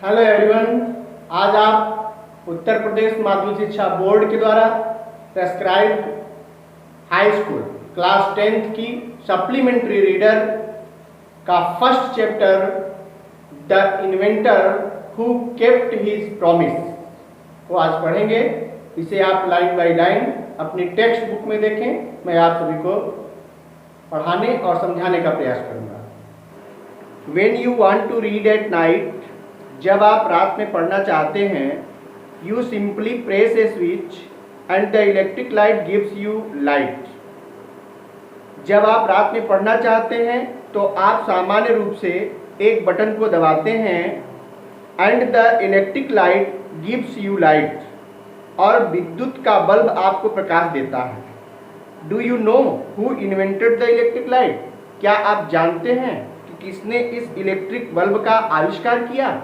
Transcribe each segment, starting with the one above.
Hello everyone, आज आप उत्तर प्रदेश माध्यमिक शिक्षा बोर्ड के द्वारा prescribed high school class 10th की सप्लीमेंट्री रीडर का first chapter the inventor who kept his promise को आज पढ़ेंगे। इसे आप लाइन बाय लाइन अपनी टेक्स्ट बुक में देखें। मैं आप सभी को पढ़ाने और समझाने का प्रयास करूँगा। When you want to read at night, जब आप रात में पढ़ना चाहते हैं, you simply press a switch and the electric light gives you light। जब आप रात में पढ़ना चाहते हैं तो आप सामान्य रूप से एक बटन को दबाते हैं and the electric light gives you light, और विद्युत का बल्ब आपको प्रकाश देता है। Do you know who invented the electric light? क्या आप जानते हैं कि किसने इस इलेक्ट्रिक बल्ब का आविष्कार किया?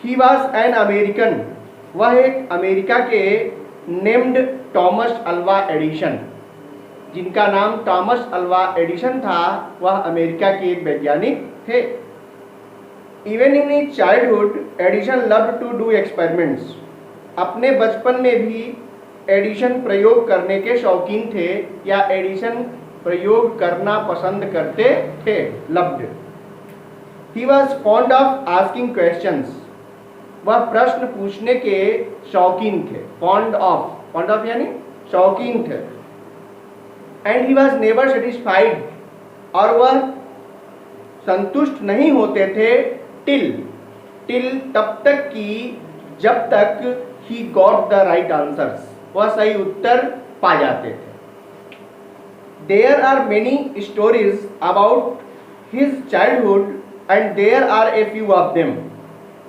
He was an American, वह एक अमेरिका के नेम्ड टॉमस अल्वा एडिसन, जिनका नाम टॉमस अल्वा एडिसन था। वह अमेरिका के एक वैज्ञानिक थे। Even in his childhood, Edison loved to do experiments। अपने बचपन में भी एडिसन प्रयोग करने के शौकीन थे या एडिसन प्रयोग करना पसंद करते थे। loved। He was fond of asking questions। वह प्रश्न पूछने के शौकीन थे। fond of यानी शौकीन थे। and he was never satisfied, और वह संतुष्ट नहीं होते थे till तब तक कि जब तक he got the right answers, वह सही उत्तर पा जाते थे। There are many stories about his childhood and there are a few of them।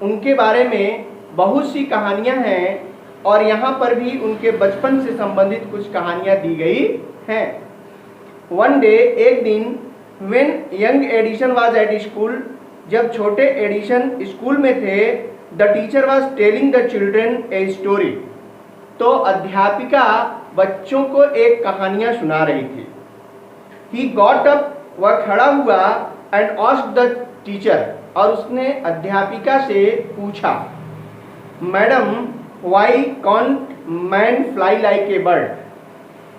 उनके बारे में बहुत सी कहानियां हैं और यहाँ पर भी उनके बचपन से संबंधित कुछ कहानियां दी गई हैं। One day, एक दिन, when young Edison was at school, जब छोटे एडिशन स्कूल में थे, the teacher was telling the children a story। तो अध्यापिका बच्चों को एक कहानियां सुना रही थी। He got up, वह खड़ा हुआ and asked the teacher, और उसने अध्यापिका से पूछा, madam why can't man fly like a bird,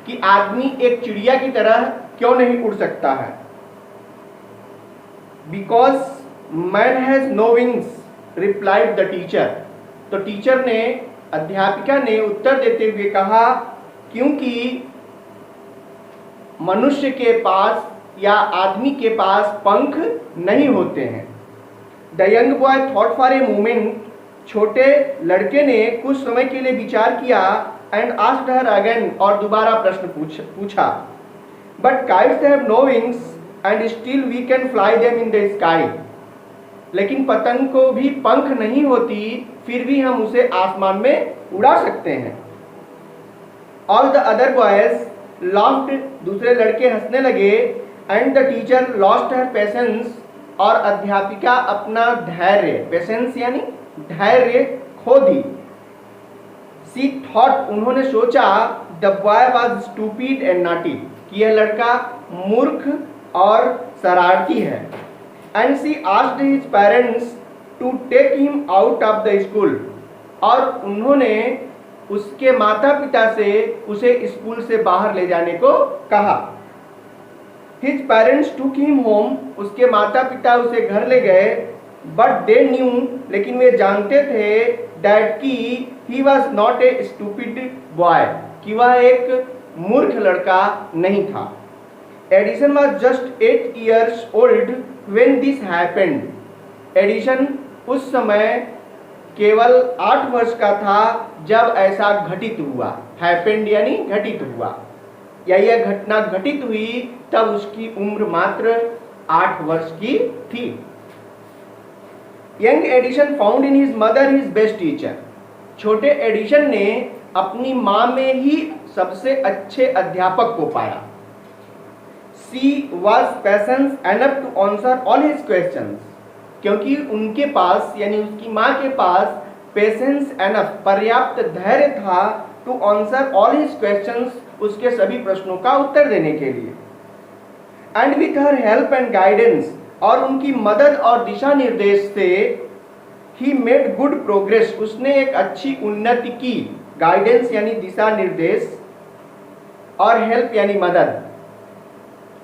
कि आदमी एक चिड़िया की तरह क्यों नहीं उड़ सकता है। Because man has no wings, replied the teacher. तो टीचर ने, अध्यापिका ने उत्तर देते हुए कहा, क्योंकि मनुष्य के पास या आदमी के पास पंख नहीं होते हैं। The young boy thought for a moment, छोटे लड़के ने कुछ समय के लिए विचार किया एंड आस्क्ड हर अगेन, और दोबारा प्रश्न पूछा, but kites have no wings and still we can fly them in the sky. लेकिन पतंग को भी पंख नहीं होती, फिर भी हम उसे आसमान में उड़ा सकते हैं। All the other boys laughed, दूसरे लड़के हंसने लगे and the teacher lost her patience, और अध्यापिका अपना धैर्य, पेशेंस यानी धैर्य, खो दी। सी थॉट, उन्होंने सोचा, the boy was stupid and naughty, कि यह लड़का मूर्ख और शरारती है। And she asked his parents to take him out of the school, और उन्होंने उसके माता पिता से उसे स्कूल से बाहर ले जाने को कहा। His parents took him home, उसके माता पिता उसे घर ले गए। But they knew, लेकिन वे जानते थे, that कि he was not a stupid boy, कि वह एक मूर्ख लड़का नहीं था। Edison was just 8 years old when this happened। Edison उस समय केवल 8 वर्ष का था जब ऐसा घटित हुआ। Happened यानी घटित हुआ, या यह घटना घटित हुई तब उसकी उम्र मात्र 8 वर्ष की थी। Young Edison found in his mother his best teacher, छोटे एडिशन ने अपनी माँ में ही सबसे अच्छे अध्यापक को पाया। She was patience enough to answer all his questions, क्योंकि उनके पास यानी उसकी माँ के पास पेशेंस एनफ, पर्याप्त धैर्य था, to answer all his questions, उसके सभी प्रश्नों का उत्तर देने के लिए। And with her help and guidance, और उनकी मदद और दिशा निर्देश से ही मेड गुड प्रोग्रेस, उसने एक अच्छी उन्नति की, गाइडेंस यानी दिशा निर्देश और हेल्प यानी मदद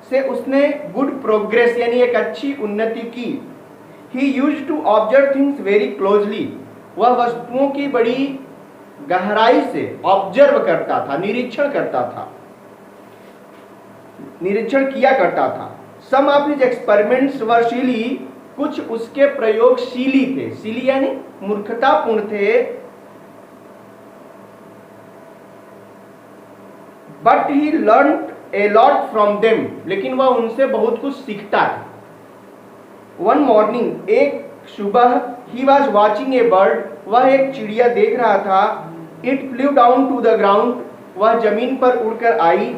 से उसने गुड प्रोग्रेस यानी एक अच्छी उन्नति की। He used to observe things very closely, वह वस्तुओं की बड़ी गहराई से ऑब्जर्व करता था, निरीक्षण करता था, निरीक्षण किया करता था। सम ऑफ हिज एक्सपेरिमेंट्स वर सिली, कुछ उसके प्रयोग शीली थे, शीली यानी मूर्खतापूर्ण थे। But he learn a lot from them, लेकिन वह उनसे बहुत कुछ सीखता है। वन मॉर्निंग, एक सुबह, he was watching a bird, वह एक चिड़िया देख रहा था। It flew down to the ground, वह जमीन पर उड़कर आई।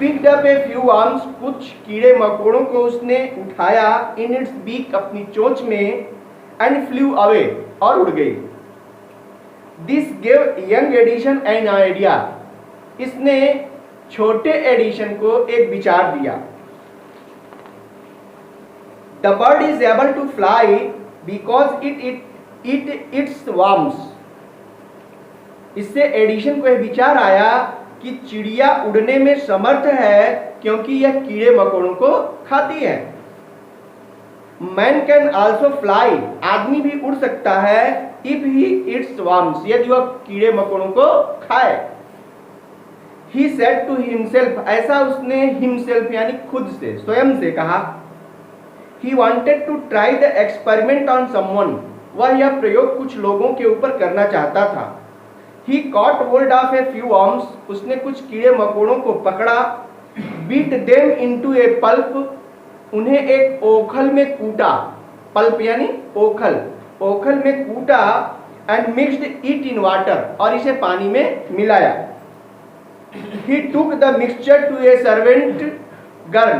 Picked up a few worms, कुछ कीड़े मकोड़ों को उसने उठाया। इन इट्स बीक, अपनी चोंच में। एंड फ्लू अवे, और उड़ गई। This gave young Edison an idea, इसने छोटे एडिशन को एक विचार दिया। The bird is able to fly because it eats worms, इससे एडिशन को यह विचार आया कि चिड़िया उड़ने में समर्थ है क्योंकि यह कीड़े मकोड़ों को खाती है। मैन कैन आल्सो फ्लाई, आदमी भी उड़ सकता है। इफ ही इट्स वर्म्स, यदि वह कीड़े मकोड़ों को खाए। He said to himself, ऐसा उसने himself यानी खुद से, स्वयं से कहा। He wanted to try the experiment on someone, वह यह प्रयोग कुछ लोगों के ऊपर करना चाहता था। He caught hold of a few worms, उसने कुछ कीड़े मकोड़ों को पकड़ा। Beat them into a pulp, उन्हें एक ओखल में कूटा, पल्प यानी ओखल, ओखल में कूटा। And mixed it in water, और इसे पानी में मिलाया। He took the mixture to a servant girl,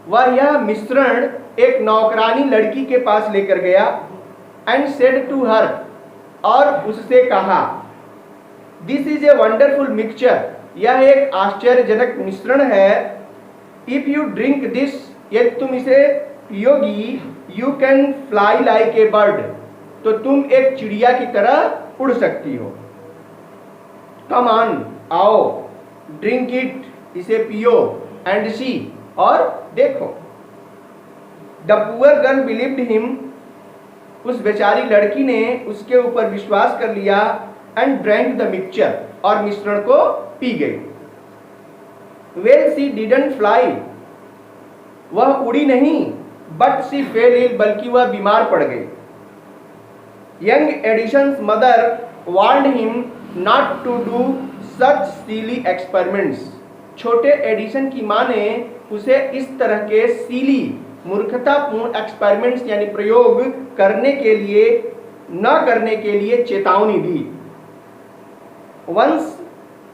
वह यह मिश्रण एक नौकरानी लड़की के पास लेकर गया। And said to her, और उससे कहा, This is a wonderful mixture, यह एक आश्चर्यजनक मिश्रण है। If you drink this, यदि तुम इसे पियोगी, you can fly like a bird, तो तुम एक चिड़िया की तरह उड़ सकती हो। Come on, आओ, ड्रिंक इट, इसे पियो। एंड सी, और देखो। The poor girl believed him, उस बेचारी लड़की ने उसके ऊपर विश्वास कर लिया। एंड ड्रैंक द मिक्सचर, और मिश्रण को पी गई। वेल सी डिडंट फ्लाई, वह उड़ी नहीं। बट सी फेल इल, बल्कि वह बीमार पड़ गई। Young Edison's mother warned him not to do such silly experiments, छोटे एडिशन की मां ने उसे इस तरह के सीली, मूर्खतापूर्ण एक्सपेरिमेंट्स यानी प्रयोग करने के लिए, न करने के लिए चेतावनी दी। Once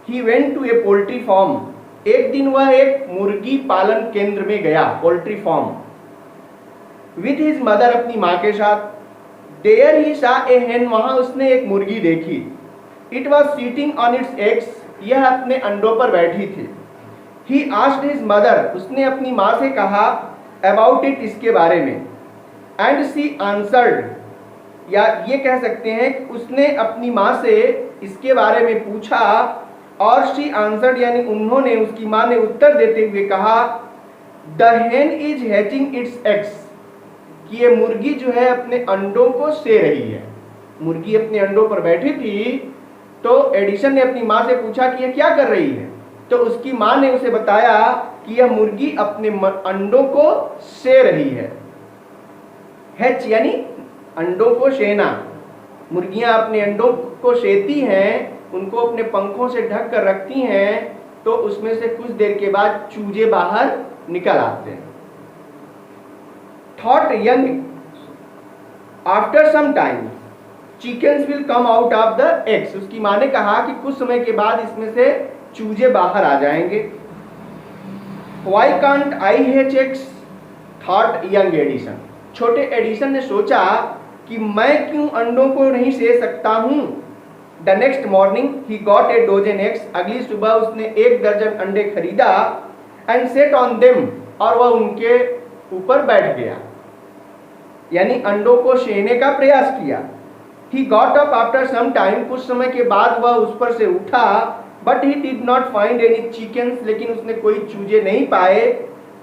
he went to a poultry farm, एक दिन वह एक मुर्गी पालन केंद्र में गया, poultry farm. With his mother, अपनी मां के साथ। देयर ही सा ए हेन, वहां उसने एक मुर्गी देखी। It was sitting on its eggs, यह अपने अंडों पर बैठी थी। ही आस्क्ड हिज मदर, उसने अपनी माँ से कहा, अबाउट इट, इसके बारे में। एंड सी आंसर्ड, या ये कह सकते हैं कि उसने अपनी माँ से इसके बारे में पूछा, और शी आंसर्ड यानी उन्होंने, उसकी माँ ने उत्तर देते हुए कहा, द हेन इज हैचिंग इट्स एग्स, कि ये मुर्गी जो है अपने अंडों को से रही है। मुर्गी अपने अंडों पर बैठी थी, तो एडिशन ने अपनी माँ से पूछा कि यह क्या कर रही है। तो उसकी माँ ने उसे बताया कि यह मुर्गी अपने अंडों को से रही है। हैच यानी अंडों को सेना, मुर्गियां अपने अंडों को सेती हैं, उनको अपने पंखों से ढक कर रखती हैं, तो उसमें से कुछ देर के बाद चूजे बाहर निकल आते हैं। Thought young, after some time chickens will come out of the eggs, उसकी माँ ने कहा कि कुछ समय के बाद इसमें से चूजे बाहर आ जाएंगे। Why can't I hatch eggs? Thought young Edison, छोटे एडिशन ने सोचा कि मैं क्यों अंडों को नहीं से सकता हूं। The next morning he got a dozen eggs, अगली सुबह उसने 1 दर्जन अंडे खरीदा। एंड सेट ऑन देम, और वह उनके ऊपर बैठ गया, यानी अंडों को सेने का प्रयास किया। He got up after some time, कुछ समय के बाद वह उस पर से उठा, but he did not find any chickens, लेकिन उसने कोई चूजे नहीं पाए.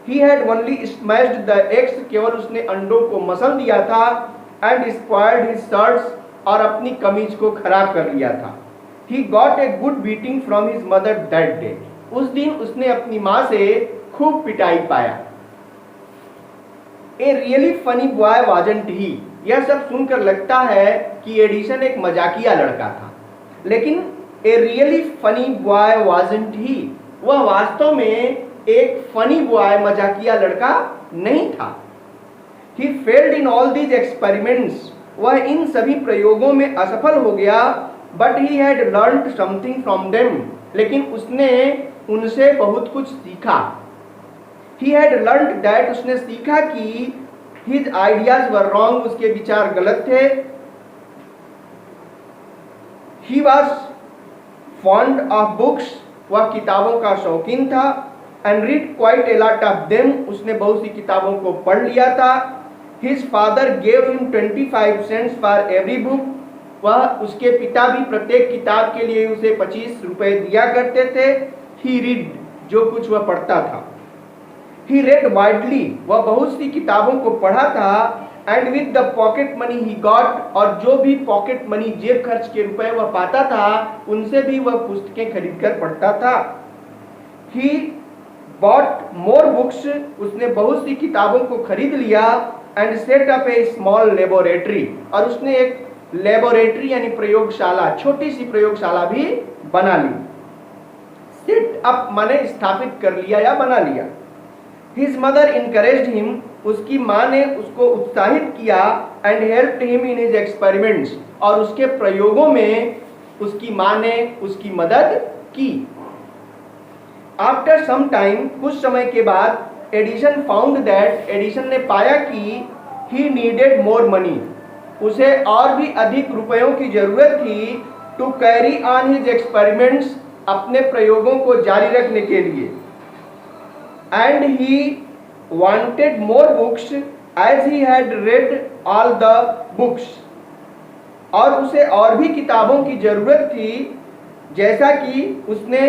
He had only smashed the eggs, केवल उसने अंडों को मसल दिया था, and spoiled his shirts, और अपनी कमीज को खराब कर लिया था. He got a good beating from his mother that day. उस दिन उसने अपनी माँ से खूब पिटाई पाया. A really funny boy wasn't he? यह सब सुनकर लगता है कि एडिसन एक मजाकिया लड़का था, लेकिन a really funny boy wasn't he, वह वास्तव में एक फनी बॉय मजाकिया लड़का नहीं था. He failed in all these experiments, वह इन सभी प्रयोगों में असफल हो गया. But he had learned something from them, लेकिन उसने उनसे बहुत कुछ सीखा. ही हैड लर्नड दैट, उसने सीखा कि His ideas were wrong, उसके विचार गलत थे. He was fond of books, वह किताबों का शौकीन था. And read quite a lot of them, उसने बहुत सी किताबों को पढ़ लिया था. His father gave him 25 cents for every book, वह उसके पिता भी प्रत्येक किताब के लिए उसे 25 रुपए दिया करते थे. He read, जो कुछ वह पढ़ता था. He read widely, वह बहुत सी किताबों को पढ़ा था. And with the pocket money he got, और जो भी पॉकेट मनी जेब खर्च के रुपए वह पाता था, उनसे भी वह पुस्तकें खरीद कर पढ़ता था. He bought more books, उसने बहुत सी किताबों को खरीद लिया. And set up a small laboratory, और उसने एक लेबोरेटरी यानी प्रयोगशाला, छोटी सी प्रयोगशाला भी बना ली. सेट अप माने स्थापित कर लिया या बना लिया. His mother encouraged him, उसकी माँ ने उसको उत्साहित किया. And helped him in his experiments, और उसके प्रयोगों में उसकी माँ ने उसकी मदद की. After some time, कुछ समय के बाद, Edison found that, एडिसन ने पाया कि he needed more money, उसे और भी अधिक रुपयों की जरूरत थी. To carry on his experiments, अपने प्रयोगों को जारी रखने के लिए. And he wanted more books as he had read all the books, और उसे और भी किताबों की जरूरत थी जैसा कि उसने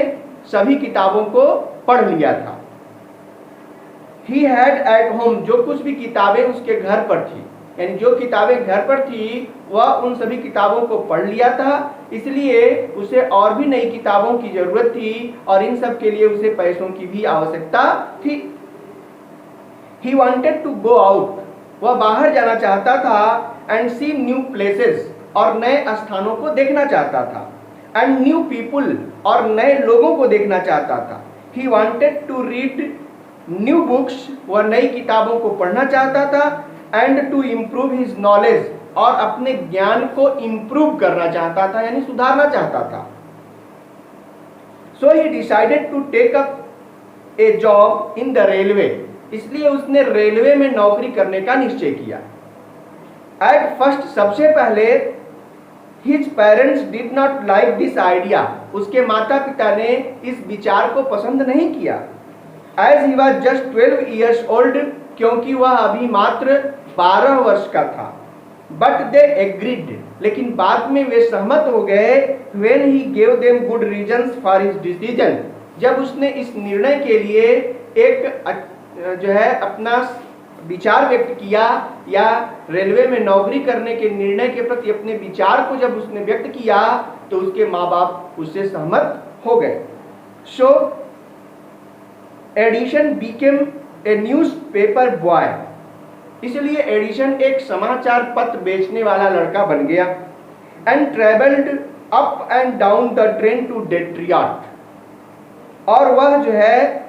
सभी किताबों को पढ़ लिया था. He had at home, जो कुछ भी किताबें उसके घर पर थी, यानी जो किताबें घर पर थी वह उन सभी किताबों को पढ़ लिया था. इसलिए उसे और भी नई किताबों की जरूरत थी, और इन सब के लिए उसे पैसों की भी आवश्यकता थी. He wanted to go out, वह बाहर जाना चाहता था. And see new places, और नए स्थानों को देखना चाहता था. And new people, और नए लोगों को देखना चाहता था. He wanted to read new books, वह नई किताबों को पढ़ना चाहता था. And to improve his knowledge, और अपने ज्ञान को इम्प्रूव करना चाहता था, यानी सुधारना चाहता था. So he decided to take up a job in the railway, इसलिए उसने रेलवे में नौकरी करने का निश्चय किया. At first, सबसे पहले his parents did not like this idea, उसके माता पिता ने इस विचार को पसंद नहीं किया. As he was just 12 years old, क्योंकि वह अभी मात्र 12 वर्ष का था. But they agreed, लेकिन बाद में वे सहमत हो गए. When he gave them good reasons for his decision, जब उसने इस निर्णय के लिए एक जो है अपना विचार व्यक्त किया, या रेलवे में नौकरी करने के निर्णय के प्रति अपने विचार को जब उसने व्यक्त किया, तो उसके माँ बाप उससे सहमत हो गए. So Edison became a newspaper boy, इसलिए एडिसन एक समाचार पत्र बेचने वाला लड़का बन गया. And traveled up and down the train to Detroit, और वह जो है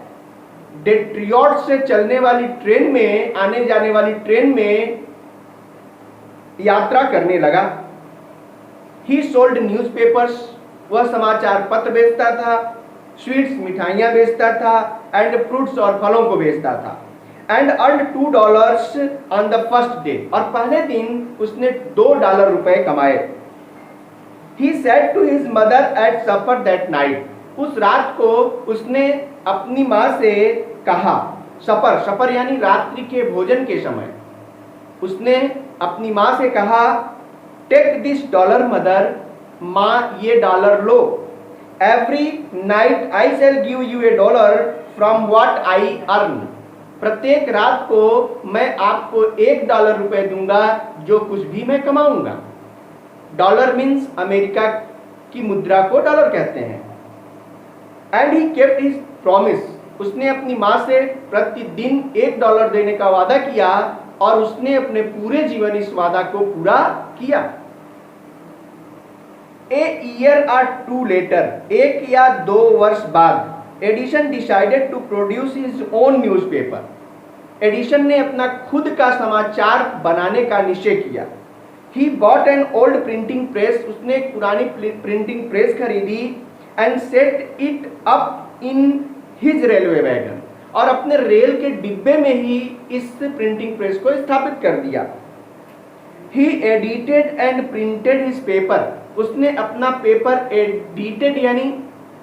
डेट्रियट से चलने वाली ट्रेन में, आने जाने वाली ट्रेन में यात्रा करने लगा. He sold newspapers, वह समाचार पत्र बेचता था. स्वीट्स, मिठाइयाँ बेचता था. एंड फ्रूट्स, और फलों को बेचता था. And earn $2 on the first day, और पहले दिन उसने $2 रुपए कमाए. He said to his mother at supper that night, उस रात को उसने अपनी माँ से कहा. सपर, सपर यानी रात्रि के भोजन के समय उसने अपनी माँ से कहा टेक दिस डॉलर मदर, माँ ये dollar low. Every night I shell give U A dollar from what I earn, प्रत्येक रात को मैं आपको $1 दूंगा जो कुछ भी मैं कमाऊंगा। डॉलर मीन्स अमेरिका की मुद्रा को डॉलर कहते हैं। And he kept his promise, उसने अपनी माँ से प्रतिदिन $1 देने का वादा किया और उसने अपने पूरे जीवन इस वादा को पूरा किया। ए ईयर और 2 लेटर, 1 या 2 वर्ष बाद, Edison decided to produce his own newspaper. Edison ने अपना खुद का समाचार बनाने का निश्चय किया। He bought an old printing press, उसने एक पुरानी प्रिंटिंग प्रेस खरीदी। And set it up in his railway wagon, और अपने रेल के डिब्बे में ही इस प्रिंटिंग प्रेस को स्थापित कर दिया। He edited and printed his paper, उसने अपना पेपर एडिटेड यानी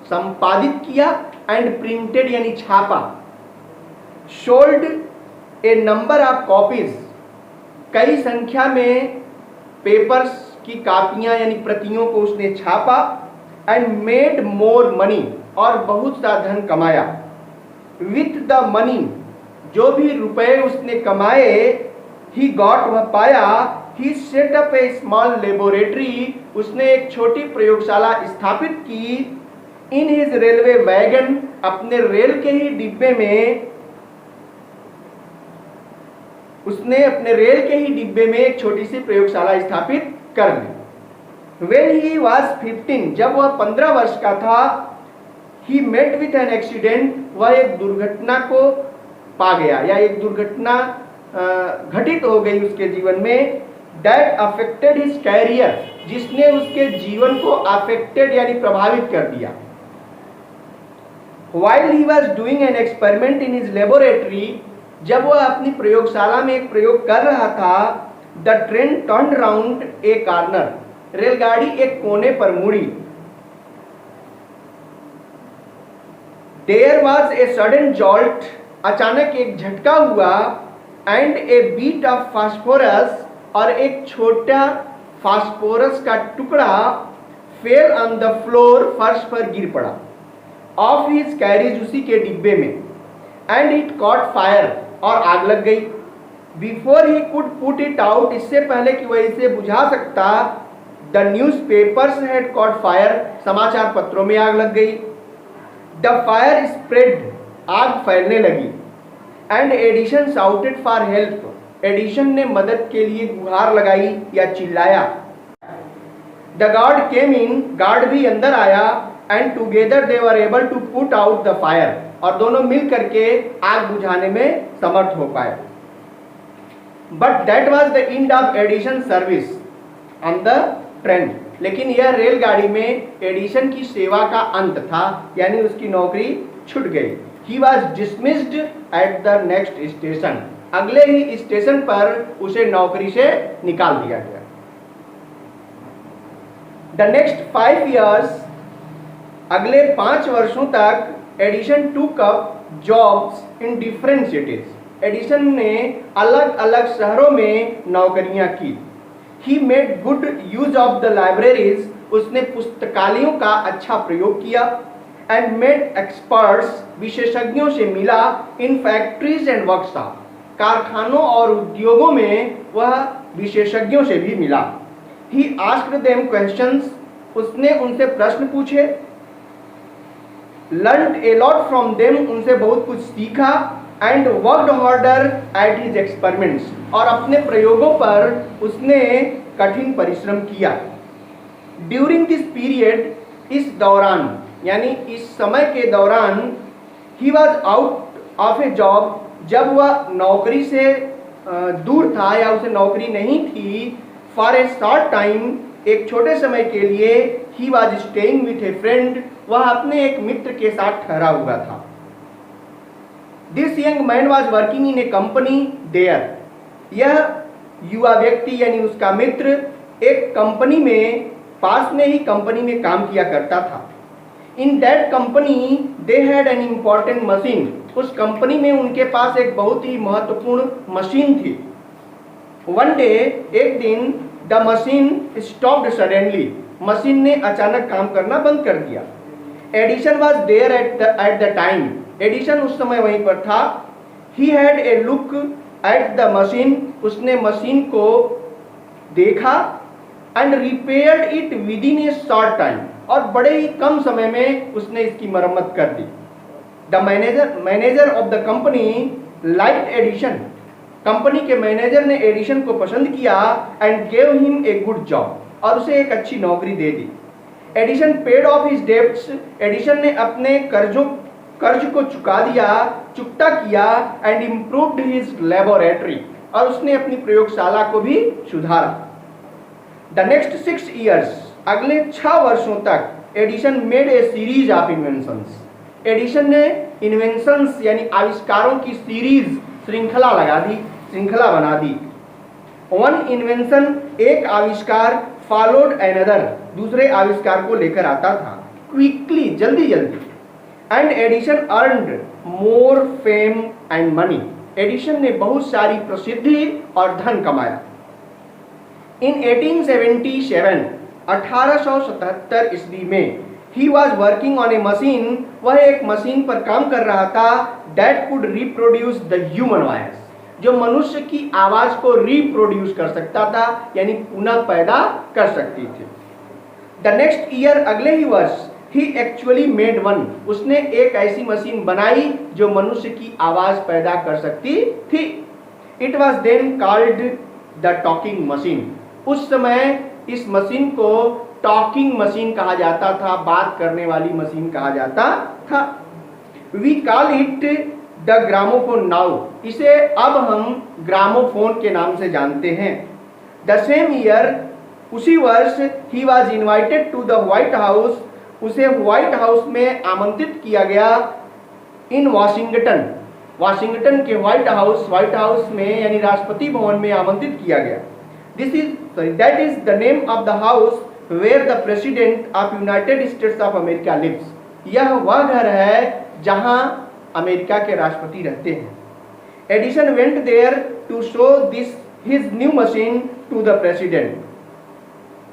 संपादित किया, एंड प्रिंटेड यानी छापा। Sold A number of copies, कई संख्या में पेपर्स की कापियां यानी प्रतियों को उसने छापा। एंड मेड मोर मनी, और बहुत सा धन कमाया। विथ द मनी, जो भी रुपए उसने कमाए, ही गॉट, वह पाया। ही सेट अप ए स्मॉल लेबोरेटरी, उसने एक छोटी प्रयोगशाला स्थापित की। इन हिज रेलवे वैगन, अपने रेल के ही डिब्बे में, उसने अपने रेल के ही डिब्बे में एक छोटी सी प्रयोगशाला स्थापित कर ली। When he was 15, जब वह 15 वर्ष का था, he met with an accident, वह एक दुर्घटना को पा गया या एक दुर्घटना घटित हो गई उसके जीवन में। That affected his career, जिसने उसके जीवन को affected यानी प्रभावित कर दिया। While he was doing an experiment in his laboratory, जब वह अपनी प्रयोगशाला में एक प्रयोग कर रहा था, the train turned round a corner, रेलगाड़ी एक कोने पर मुड़ी। There was a sudden jolt, अचानक एक झटका हुआ। And a bit of phosphorus, और एक छोटा फास्फोरस का टुकड़ा fell on the floor, फर्श पर गिर पड़ा। Of his carriage, उसी के डिब्बे में। And it caught fire, और आग लग गई। Before he could put it out, इससे पहले कि वह इसे बुझा सकता, The newspapers had caught fire, समाचार पत्रों में आग लग गई। The fire spread, आग फैलने लगी। And Edison shouted for help, Edison ने मदद के लिए गुहार लगाई या चिल्लाया। The guard came in, guard भी अंदर आया। And together they were able to put out the fire, और दोनों मिल करके आग बुझाने में समर्थ हो पाए। But that was the end of Edison's service on the train, लेकिन यह रेलगाड़ी में एडिसन की सेवा का अंत था, यानी उसकी नौकरी छूट गई। He was dismissed at the next station, अगले ही स्टेशन पर उसे नौकरी से निकाल दिया गया। The next 5 years, अगले 5 वर्षों तक Edison took up jobs in different cities, Edison ने अलग अलग शहरों में नौकरियां की। He made good use of the libraries, उसने पुस्तकालयों का अच्छा प्रयोग किया। And met experts, विशेषज्ञों से मिला। In factories and workshops, कारखानों और उद्योगों में वह विशेषज्ञों से भी मिला। He asked them questions, उसने उनसे प्रश्न पूछे। Learned a lot from them, उनसे बहुत कुछ सीखा। And worked harder at his experiments, और अपने प्रयोगों पर उसने कठिन परिश्रम किया। During this period, इस दौरान यानी इस समय के दौरान, he was out of a job, जब वह नौकरी से दूर था या उसे नौकरी नहीं थी। For a short time, एक छोटे समय के लिए। He was staying with a friend, वह अपने एक मित्र के साथ ठहरा हुआ था। This young man was working in a company there, यह युवा व्यक्ति यानी उसका मित्र एक कंपनी में, पास में ही कंपनी में काम किया करता था। In that company they had an important machine, उस कंपनी में उनके पास एक बहुत ही महत्वपूर्ण मशीन थी। One day, एक दिन, the machine stopped suddenly, machine ने अचानक काम करना बंद कर दिया। Edison was there at the time, Edison उस समय वहीं पर था। He had a look at the machine, उसने मशीन को देखा। And repaired it within a short time, और बड़े ही कम समय में उसने इसकी मरम्मत कर दी। The manager of the company liked Edison, company के मैनेजर ने एडिशन को पसंद किया। And gave him a good job, और उसे एक अच्छी नौकरी दे दी। Edison paid off his debts, Edison ने अपने कर्ज को चुकता किया। एंड इम्प्रूव्ड हिज लेबोरेटरी, और उसने अपनी प्रयोगशाला को भी सुधारा। द नेक्स्ट 6 years, अगले 6 वर्षों तक Edison made a series of inventions, Edison ने इन्वेंशंस यानी आविष्कारों की सीरीज, श्रृंखला बना दी। वन इन्वेंशन, एक आविष्कार, फॉलोड एनदर, दूसरे आविष्कार को लेकर आता था, क्विकली, जल्दी जल्दी। And Edison earned more fame and money, Edison ने बहुत सारी प्रसिद्धि और धन कमाया। इन 1877, 1877 ईस्वी में, he was working on A machine, वह एक मशीन पर काम कर रहा था, that could reproduce the human voice, जो मनुष्य की आवाज को रिप्रोड्यूस कर सकता था, यानी पुनः पैदा कर सकती थी। द नेक्स्ट ईयर, अगले ही वर्ष, ही एक्चुअली मेड वन, उसने एक ऐसी मशीन बनाई जो मनुष्य की आवाज पैदा कर सकती थी। It was then called the talking machine, उस समय इस मशीन को टॉकिंग मशीन कहा जाता था, बात करने वाली मशीन कहा जाता था। We call it the gramophone now, इसे अब हम ग्रामोफोन के नाम से जानते हैं। द सेम ईयर, उसी वर्ष, he was invited to the White House, उसे व्हाइट हाउस में आमंत्रित किया गया। इन वाशिंगटन, वाशिंगटन के व्हाइट हाउस में यानी राष्ट्रपति भवन में आमंत्रित किया गया। That is the name of the house where the president of United States of America lives, यह वह घर है जहां अमेरिका के राष्ट्रपति रहते हैं। Edison went there to show his new machine to the president,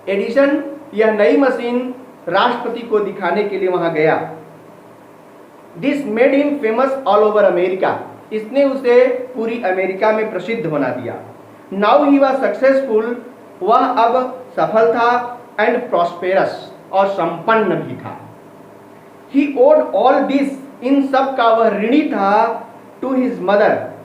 Edison यह नई मशीन राष्ट्रपति को दिखाने के लिए वहां गया। This made him famous all over America, इसने उसे पूरी अमेरिका में प्रसिद्ध बना दिया। Now he was successful, वह अब सफल था, and prosperous, और संपन्न भी था। He owed all this, इन सब का वह ऋणी था, to his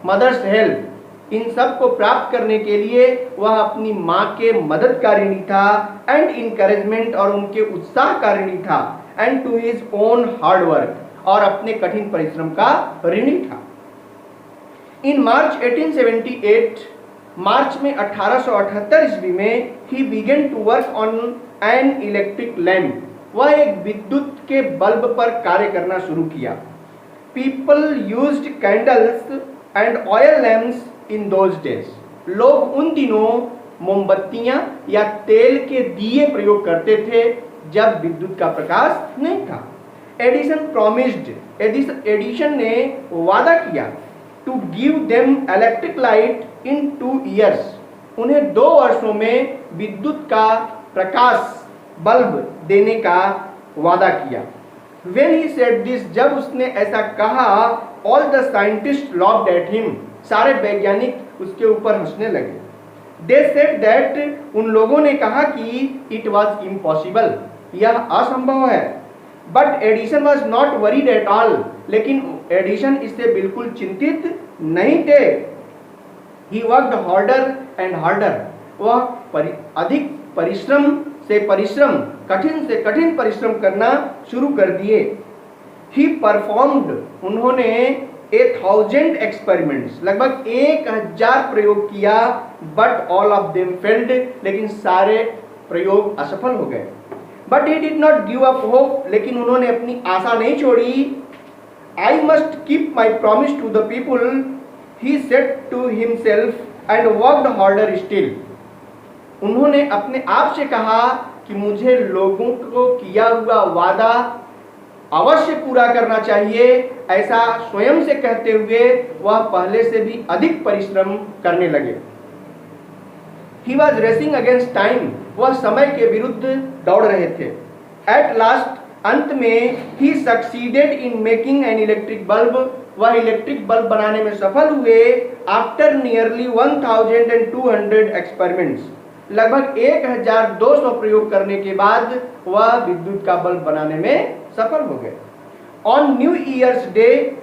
mother's help, इन सब को प्राप्त करने के लिए वह अपनी माँ के मदद का ऋणी था, and encouragement, और उनके उत्साह का ऋणी था, and to his own hard work, और अपने कठिन परिश्रम का ऋणी था। In March 1878, मार्च में 1878 ईस्वी में, he began to work on an electric lamp, वह एक विद्युत के बल्ब पर कार्य करना शुरू किया। People used candles and oil lamps in those days, लोग उन दिनों मोमबत्तियां या तेल के दिए प्रयोग करते थे जब विद्युत का प्रकाश नहीं था। एडिसन प्रॉमिस्ड, एडिशन ने वादा किया, to give them electric light in 2 years, उन्हें 2 वर्षों में विद्युत का प्रकाश बल्ब देने का वादा किया। When he said this, जब उसने ऐसा कहा, all the scientists laughed at him, सारे वैज्ञानिक उसके ऊपर हंसने लगे। They said that, उन लोगों ने कहा कि it was impossible, यह असंभव है। But Edison was not worried at all, लेकिन एडिशन इससे बिल्कुल चिंतित नहीं थे। He worked harder and harder, वह अधिक परिश्रम से परिश्रम, कठिन से कठिन परिश्रम करना शुरू कर दिए। He performed, उन्होंने 1000 experiments, लगभग 1000 प्रयोग किया, but all of them failed, लेकिन सारे प्रयोग असफल हो गए। But he did not give up hope, लेकिन उन्होंने अपनी आशा नहीं छोड़ी। I must keep my promise to the people, he said to himself, and worked harder still. उन्होंने अपने आप से कहा कि मुझे लोगों को किया हुआ वादा अवश्य पूरा करना चाहिए। ऐसा स्वयं से कहते हुए वह पहले से भी अधिक परिश्रम करने लगे। He was racing against time, वह समय के विरुद्ध दौड़ रहे थे। एट लास्ट, अंत में, he succeeded in making an electric bulb, वह इलेक्ट्रिक बल्ब बनाने में सफल हुए। आफ्टर नियरली 1200 एक्सपेरिमेंट्स, लगभग 1200 प्रयोग करने के बाद वह विद्युत का बल्ब बनाने में सफल हो गए। ऑन न्यू ईयर्स डे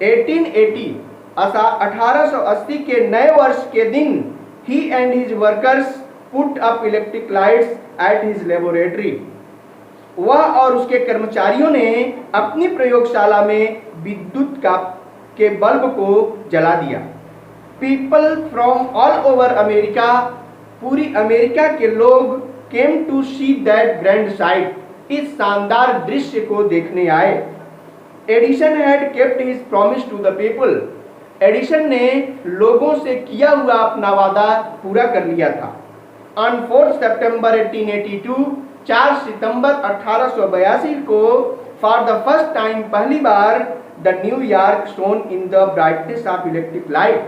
1880, 1880 के नए वर्ष के दिन, he and his workers put up electric lights at his laboratory, वह और उसके कर्मचारियों ने अपनी प्रयोगशाला में विद्युत के बल्ब को जला दिया। People from all over America, पूरी अमेरिका के लोग came to see that grand sight, इस शानदार दृश्य को देखने आए। Edison had kept his promise to the people, Edison ने लोगों से किया हुआ अपना वादा पूरा कर लिया था। ऑन 4 सितंबर 1882, 4 सितंबर 1882 को, फॉर द फर्स्ट टाइम, पहली बार, the New York shone in the brightness of electric light,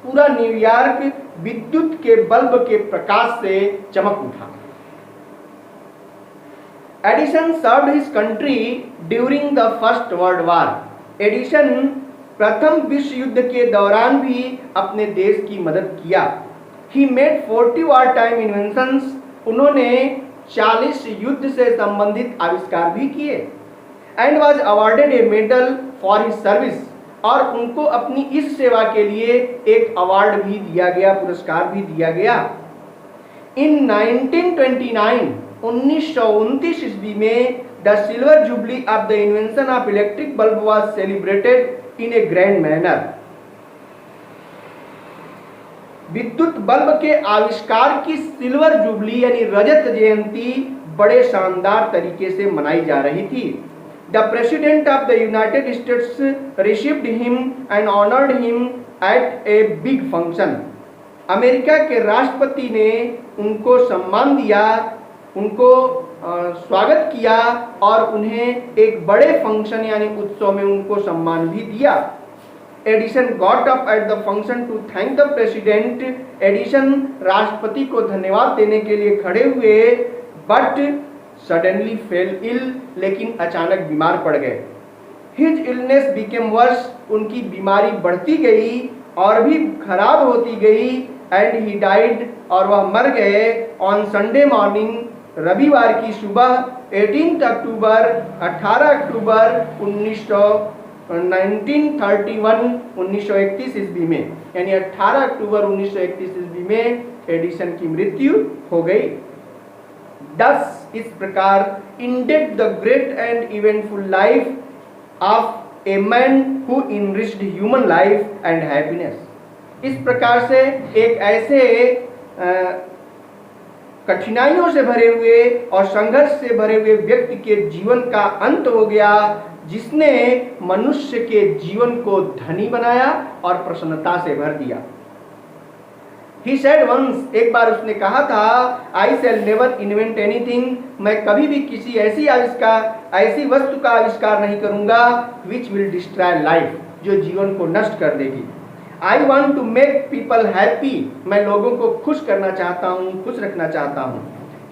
पूरा न्यूयॉर्क विद्युत के बल्ब के प्रकाश से चमक उठा। Edison served his country during the First World War, Edison प्रथम विश्व युद्ध के दौरान भी अपने देश की मदद किया। He made 40 war time inventions, उन्होंने 40 युद्ध से संबंधित आविष्कार भी किए। And was awarded A medal for his service, और उनको अपनी इस सेवा के लिए एक अवार्ड भी दिया गया, पुरस्कार भी दिया गया। इन 1929, 1929 ईस्वी में, the silver jubilee of the invention of electric bulb was celebrated in A grand manner, विद्युत बल्ब के आविष्कार की सिल्वर जुबली यानी रजत जयंती बड़े शानदार तरीके से मनाई जा रही थी। The president of the United states received him and honoured him at a big function, America के राष्ट्रपति ने उनको सम्मान दिया, उनको स्वागत किया और उन्हें एक बड़े फंक्शन यानी उत्सव में उनको सम्मान भी दिया। Edison got up at the function to thank the president, Edison राष्ट्रपति को धन्यवाद देने के लिए खड़े हुए, बट सडनली फेल इल, लेकिन अचानक बीमार पड़ गए। हिज इलनेस बिकेम वर्स, उनकी बीमारी बढ़ती गई और भी खराब होती गई। एंड ही डाइड, और वह मर गए। ऑन संडे मॉर्निंग, रविवार की सुबह, 18 अक्टूबर 1931 ईस्वी में, यानी 18 अक्टूबर 1931 ईस्वी में एडिसन की मृत्यु हो गई। 10 इस प्रकार ended the great and eventful life of a man who enriched human life and happiness, इस प्रकार से एक ऐसे कठिनाइयों से भरे हुए और संघर्ष से भरे हुए व्यक्ति के जीवन का अंत हो गया, जिसने मनुष्य के जीवन को धनी बनाया और प्रसन्नता से भर दिया। He said once, एक बार उसने कहा था, I shall never invent anything, मैं कभी भी किसी ऐसी वस्तु का आविष्कार नहीं करूंगा which will destroy life, जो जीवन को नष्ट कर देगी। I want to make people happy, मैं लोगों को खुश करना चाहता हूँ, खुश रखना चाहता हूँ।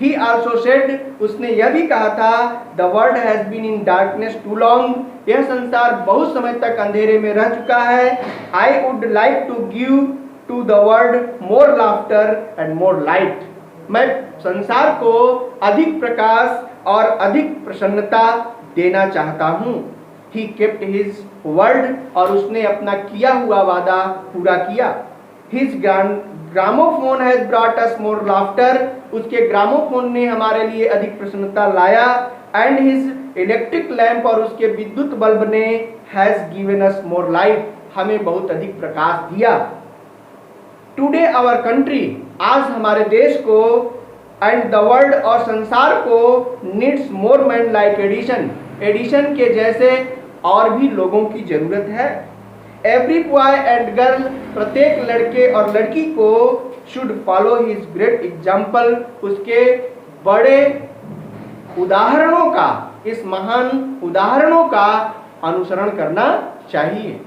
He also said, उसने यह भी कहा था, the world has been in darkness too long, यह संसार बहुत समय तक अंधेरे में रह चुका है। I would like to give to the world more laughter and more light, मैं संसार को अधिक प्रकाश और अधिक प्रसन्नता देना चाहता हूँ। He kept his word, और उसने अपना किया हुआ वादा पूरा किया। His gramophone has brought us more laughter, उसके ग्रामोफोन ने हमारे लिए अधिक प्रसन्नता लाया। And his electric lamp, और उसके विद्युत बल्ब ने has given us more light, हमें बहुत अधिक प्रकाश दिया। Today our country, आज हमारे देश को, and the world, और संसार को, needs more men like Edison, Edison के जैसे और भी लोगों की जरूरत है। एवरी बॉय एंड गर्ल, प्रत्येक लड़के और लड़की को, should follow his great example, उसके बड़े उदाहरणों का, इस महान उदाहरणों का अनुसरण करना चाहिए।